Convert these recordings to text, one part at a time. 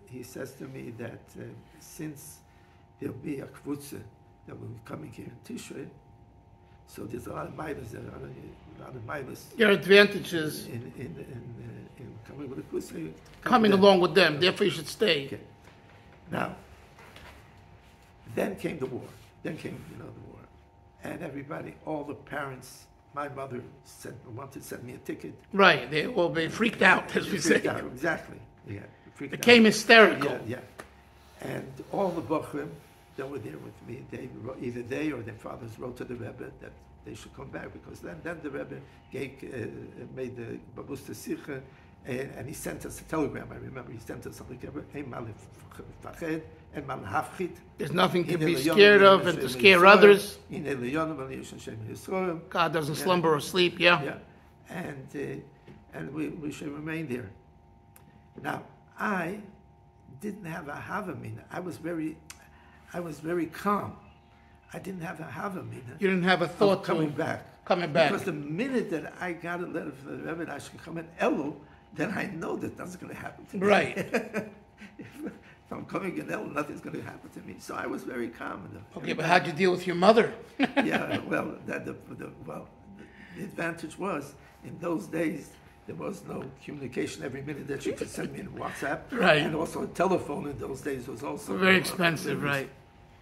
he says to me that since there'll be a kvutza that will be coming here in Tishrei, so there's a lot of milas, Your advantages in coming with a kvutza. coming along with them, therefore you should stay. Okay. Now, then came the war. Then came, the war. And everybody, all the parents, my mother wanted to send me a ticket. Right, they will be freaked out, as we say. Freaked out, exactly. Yeah, became hysterical. Yeah. And all the Bochrim that were there with me, either they or their fathers wrote to the Rebbe that they should come back, because then the Rebbe made the Babusta Sikha, and he sent us a telegram. I remember he sent us something. There's nothing to be scared of and to scare others. God doesn't slumber or sleep. Yeah. And we should remain there. Now, I didn't have a havamina. I was very calm. I didn't have a havamina. You didn't have a thought coming back. Because the minute that I got a letter from the Rebbe, I should come in Elu, then I know that that's going to happen to me. Right. If I'm coming in Elu, nothing's going to happen to me. So I was very calm. Okay, but how'd you deal with your mother? Yeah, well, the advantage was, in those days, there was no communication every minute that you could send me in WhatsApp. Right. And also a telephone in those days was also very expensive, right?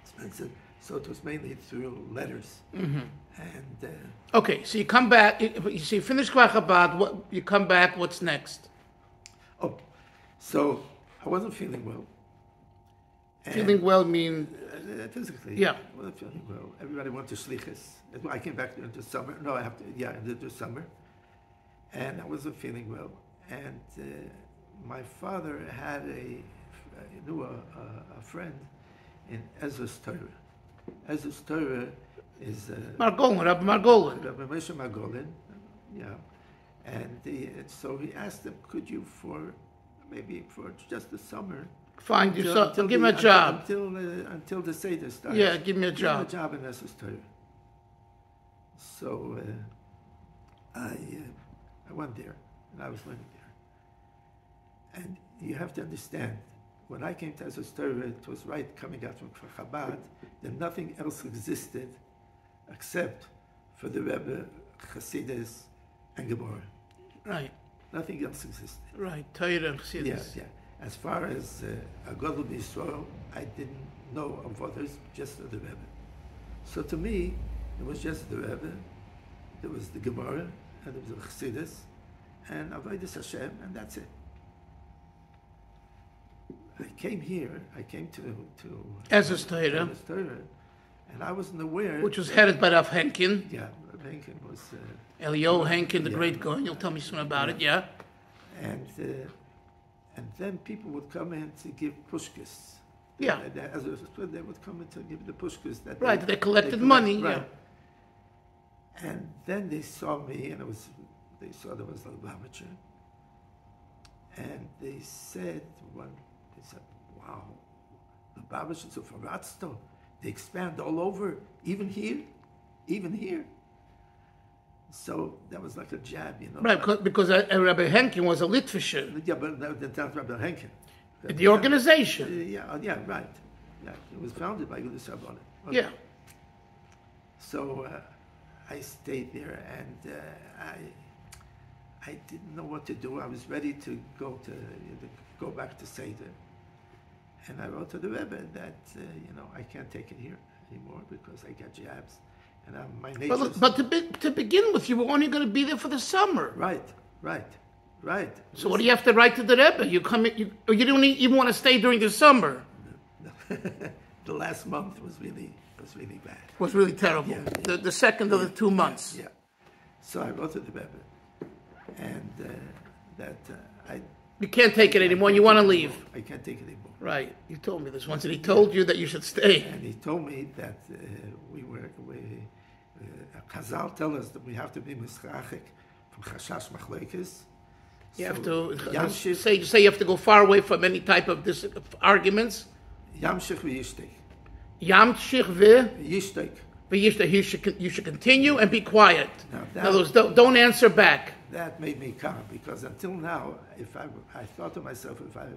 Expensive. So it was mainly through letters. Mm-hmm. And okay, so you come back. So you finish Kvar Chabad. You come back. What's next? Oh, so I wasn't feeling well. Feeling well mean physically? Yeah. I wasn't feeling well. Everybody went to shlichus. I came back into summer. No, I have to. Yeah, into summer. And I wasn't feeling well. And my father had knew a friend in Ezras Torah. Ezras Torah is Margolin, Rabbi Margolin. Rabbi Moshe Margolin, yeah. And so he asked him, could you maybe for just the summer, find yourself, give him a job. Until the Seder starts. Yeah, give me a job. Give him a job in Ezras Torah. So I went there, and I was living there. And you have to understand, when I came to Ezras Torah, it was right coming out from Chabad, that nothing else existed except for the Rebbe, Chassidus, and Gemara. Right. Nothing else existed. Right, Torah and Chassidus. Yeah. As far as Agadol B'Yisrael, I didn't know of others, just the Rebbe. So to me, it was just the Rebbe, there was the Gemara, and there was the Chassidus, and Avodas Hashem, and that's it. I came to Ezras Torah, and I wasn't aware. Which was headed by Rav Henkin. Yeah, Rav Henkin was. Elio Henkin, the great guy. You'll tell me something about it, yeah? And then people would come in to give pushkas. Yeah. They would come in to give the pushkas. They collected money, right. Yeah. And then they saw me, and they saw there was a Lubavitcher. And they said, wow, the Lubavitchers of Faratsto, they expand all over, even here. So that was like a jab, Right, because Rabbi Henkin was a Litvish. Yeah, but that's not Rabbi Henkin. The organization. Yeah, right. Yeah, it was founded by Gudus Rabbanim. Okay. Yeah. So I stayed there, and I didn't know what to do. I was ready to go back to Seder. And I wrote to the Rebbe that, I can't take it here anymore because I got jabs. And my nature. But to begin with, you were only going to be there for the summer. Right. So what do you have to write to the Rebbe? You don't even want to stay during the summer. No. The last month was really bad. Was really terrible. Yeah. The second of the 2 months. Yeah. So I wrote to the Rebbe, and you can't take it anymore. You want to leave. I can't take it anymore. Right. You told me this once, and he told you that you should stay. And he told me that Chazal tell us that we have to be mischachik from chashash machlekes. You have to say you have to go far away from any type of arguments. Yamshich v'yishtek. Yamshich v'yishtek. You should continue and be quiet. In other words, don't answer back. that made me calm, because until now, if I thought to myself, if I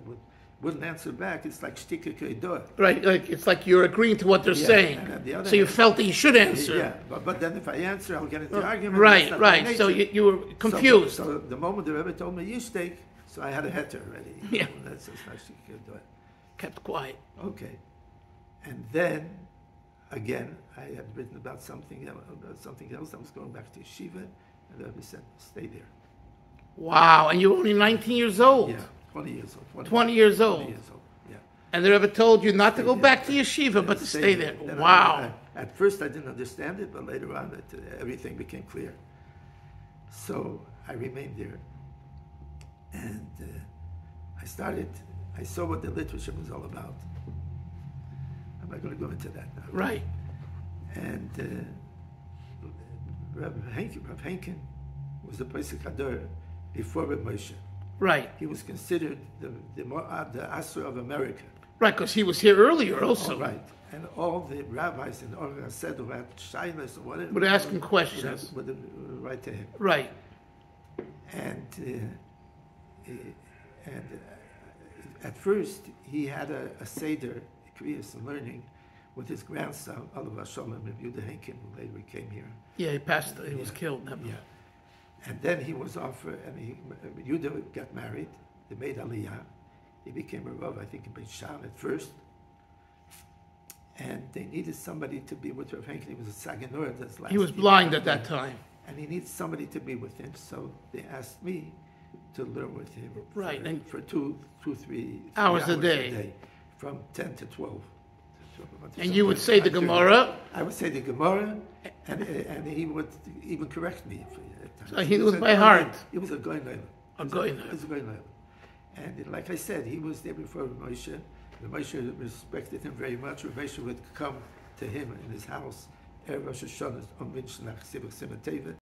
wouldn't answer back, it's like shtika k'edor. Right, like it's like you're agreeing to what they're saying. So you felt that you should answer. Yeah, but then if I answer, I'll get into argument. Right. So you were confused. So the moment the Rebbe told me yishteik, so I had a heter already. Yeah. That's just like shtika k'edor. Kept quiet. Okay. And then, again, I had written about something else. I was going back to yeshiva, and the Rebbe said, stay there. Wow, and you were only 19 years old. Yeah, 20 years old. 20 years old. 20 years old, yeah. And the Rebbe told you not to go back to yeshiva, but to stay there. Wow. At first I didn't understand it, but later on everything became clear. So I remained there. And I saw what the Litvish was all about. I'm not going to go into that now. Right. And Rabbi Henkin was the Pesach Hadar before Rabbi Moshe. Right. He was considered the Asur of America. Right, because he was here earlier also. Oh, right. And all the rabbis in Orga said who had shyness or whatever. Would ask him questions. Would write to him. Right. And at first he had a Seder, Kriyas and learning, with his grandson, Alav Shalom, Rabbi Henkin, who later came here. Yeah, he was killed. Yeah. And then he was offered, and Yehuda got married. They made Aliyah. He became a Rav, I think, in Beit Shan at first. And they needed somebody to be with Rav Henkin. He was a Saganur. He was blind at that time. And he needed somebody to be with him. So they asked me to learn with him. Right. For 3 hours a day. From 10 to 12. And you would say the Gemara? I would say the Gemara, and he would even correct me. So he was by heart. He was a goy leil. A goy leil. He was a goy leil. And like I said, he was there before Moshe. Moshe respected him very much. Moshe would come to him in his house. Rosh Hashanah on Minch nach Sibach Siman Teva.